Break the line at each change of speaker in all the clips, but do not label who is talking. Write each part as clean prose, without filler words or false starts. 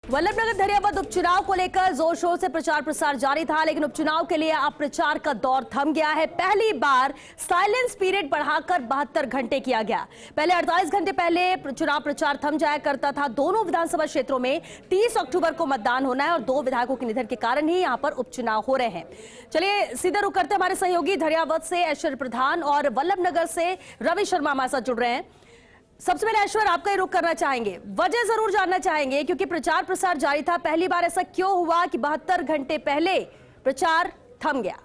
वल्लभनगर धरियावद उपचुनाव को लेकर जोर शोर से प्रचार प्रसार जारी था, लेकिन उपचुनाव के लिए अब प्रचार का दौर थम गया है। पहली बार साइलेंस पीरियड बढ़ाकर 72 घंटे किया गया। पहले 48 घंटे पहले चुनाव प्रचार थम जाया करता था। दोनों विधानसभा क्षेत्रों में 30 अक्टूबर को मतदान होना है और 2 विधायकों के निधन के कारण ही यहां पर उपचुनाव हो रहे हैं। चलिए सीधे रुक करते हमारे सहयोगी धरियावद से ऐश्वर्य प्रधान और वल्लभनगर से रवि शर्मा हमारे साथ जुड़ रहे हैं। सबसे पहले ऐश्वर्य आपका ही रुख करना चाहेंगे, वजह जरूर जानना चाहेंगे क्योंकि प्रचार प्रसार जारी था। पहली बार ऐसा क्यों हुआ कि 72 घंटे पहले प्रचार थम गया?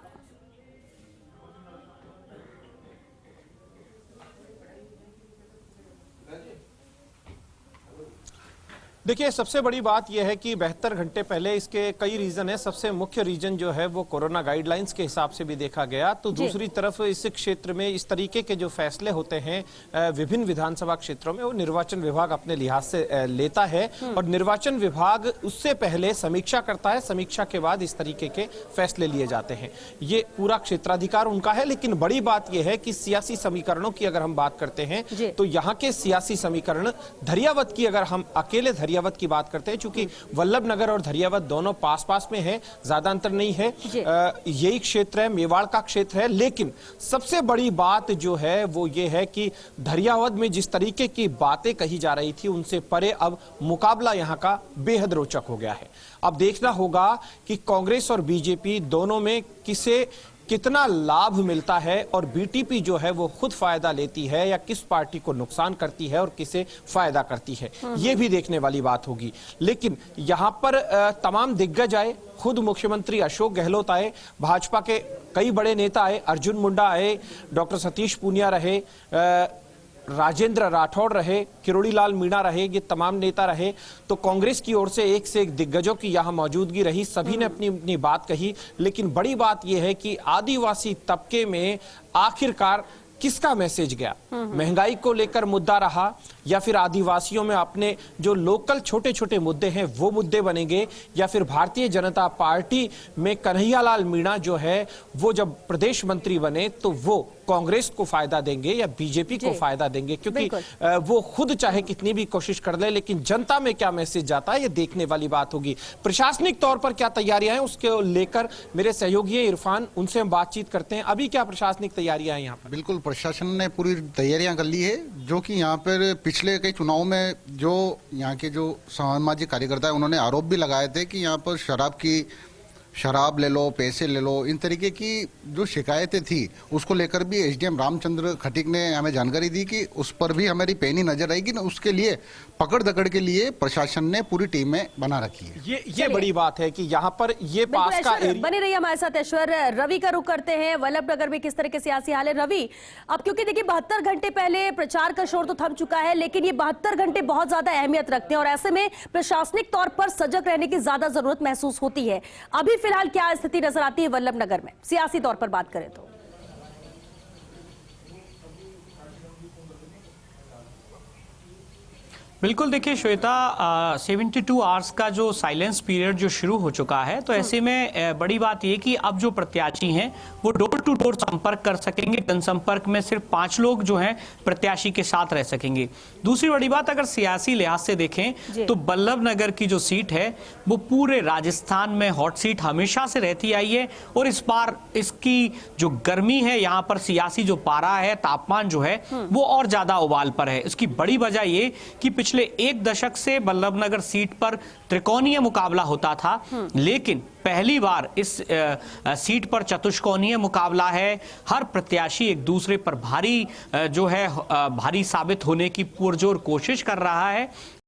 देखिए, सबसे बड़ी बात यह है कि 72 घंटे पहले इसके कई रीजन है। सबसे मुख्य रीजन जो है वो कोरोना गाइडलाइंस के हिसाब से भी देखा गया। तो दूसरी तरफ इस क्षेत्र में इस तरीके के जो फैसले होते हैं विभिन्न विधानसभा क्षेत्रों में, वो निर्वाचन विभाग अपने लिहाज से लेता है और निर्वाचन विभाग उससे पहले समीक्षा करता है। समीक्षा के बाद इस तरीके के फैसले लिए जाते हैं। ये पूरा क्षेत्राधिकार उनका है। लेकिन बड़ी बात यह है कि सियासी समीकरणों की अगर हम बात करते हैं तो यहाँ के सियासी समीकरण धरियावद की, अगर हम अकेले धरियावद की बात करते हैं, चूंकि वल्लभनगर और धरियावद दोनों पास पास में है, ज्यादा अंतर नहीं है। यही क्षेत्र है, मेवाड़ का क्षेत्र है। लेकिन सबसे बड़ी बात जो है वो ये है कि धरियावद में जिस तरीके की बातें कही जा रही थी उनसे परे अब मुकाबला यहां का बेहद रोचक हो गया है। अब देखना होगा कि कांग्रेस और बीजेपी दोनों में किसे कितना लाभ मिलता है और बीटीपी जो है वो खुद फायदा लेती है या किस पार्टी को नुकसान करती है और किसे फायदा करती है, ये भी देखने वाली बात होगी। लेकिन यहां पर तमाम दिग्गज आए, खुद मुख्यमंत्री अशोक गहलोत आए, भाजपा के कई बड़े नेता आए, अर्जुन मुंडा आए, डॉक्टर सतीश पूनिया रहे, राजेंद्र राठौड़ रहे, किरोड़ी लाल मीणा रहे, ये तमाम नेता रहे। तो कांग्रेस की ओर से एक दिग्गजों की यहां मौजूदगी रही। सभी ने अपनी अपनी बात कही। लेकिन बड़ी बात यह है कि आदिवासी तबके में आखिरकार किसका मैसेज गया? महंगाई को लेकर मुद्दा रहा या फिर आदिवासियों में अपने जो लोकल छोटे छोटे मुद्दे हैं वो मुद्दे बनेंगे, या फिर भारतीय जनता पार्टी में कन्हैयालाल मीणा जो है वो जब प्रदेश मंत्री बने तो वो कांग्रेस को फायदा देंगे या बीजेपी को फायदा देंगे? क्योंकि वो खुद चाहे कितनी भी कोशिश कर ले, लेकिन जनता में क्या मैसेज जाता है ये देखने वाली बात होगी। प्रशासनिक तौर पर क्या तैयारियां हैं उसके लेकर मेरे सहयोगी इरफान, उनसे हम बातचीत करते हैं। अभी क्या प्रशासनिक तैयारियां हैं यहाँ पर?
बिल्कुल, प्रशासन ने पूरी तैयारियां कर ली है। जो कि यहाँ पर पिछले कई चुनाव में जो यहाँ के जो सामाजिक कार्यकर्ता है उन्होंने आरोप भी लगाए थे कि यहाँ पर शराब ले लो, पैसे ले लो, इन तरीके की जो शिकायतें थी उसको लेकर भी एसडीएम रामचंद्र खटीक ने हमें जानकारी दी कि उस पर भी हमारी पैनी नजर आएगी ना। उसके लिए पकड़ दकड़ के लिए प्रशासन ने पूरी टीमें बना रखी है।
ये बड़ी बात है कि यहाँ पर ये पास का
बनी रही हमारे साथ ऐश्वर्य। रवि का रुख करते हैं, वल्लभनगर में किस तरह के सियासी हाल है रवि? अब क्योंकि देखिए 72 घंटे पहले प्रचार का शोर तो थम चुका है, लेकिन ये 72 घंटे बहुत ज्यादा अहमियत रखते हैं और ऐसे में प्रशासनिक तौर पर सजग रहने की ज्यादा जरूरत महसूस होती है। अभी फिलहाल क्या स्थिति नजर आती है वल्लभनगर में, सियासी तौर पर बात करें तो?
बिल्कुल, देखिए श्वेता, 72 आवर्स का जो साइलेंस पीरियड जो शुरू हो चुका है, तो ऐसे में बड़ी बात यह कि अब जो प्रत्याशी हैं वो डोर टू डोर संपर्क कर सकेंगे। जनसंपर्क में सिर्फ 5 लोग जो हैं प्रत्याशी के साथ रह सकेंगे। दूसरी बड़ी बात, अगर सियासी लिहाज से देखें तो वल्लभनगर की जो सीट है वो पूरे राजस्थान में हॉट सीट हमेशा से रहती आई है और इस बार इसकी जो गर्मी है, यहाँ पर सियासी जो पारा है, तापमान जो है वो और ज्यादा उबाल पर है। इसकी बड़ी वजह ये कि पिछले 1 दशक से वल्लभनगर सीट पर त्रिकोणीय मुकाबला होता था, लेकिन पहली बार इस सीट पर चतुष्कोणीय मुकाबला है। हर प्रत्याशी एक दूसरे पर भारी जो है भारी साबित होने की पुरजोर कोशिश कर रहा है।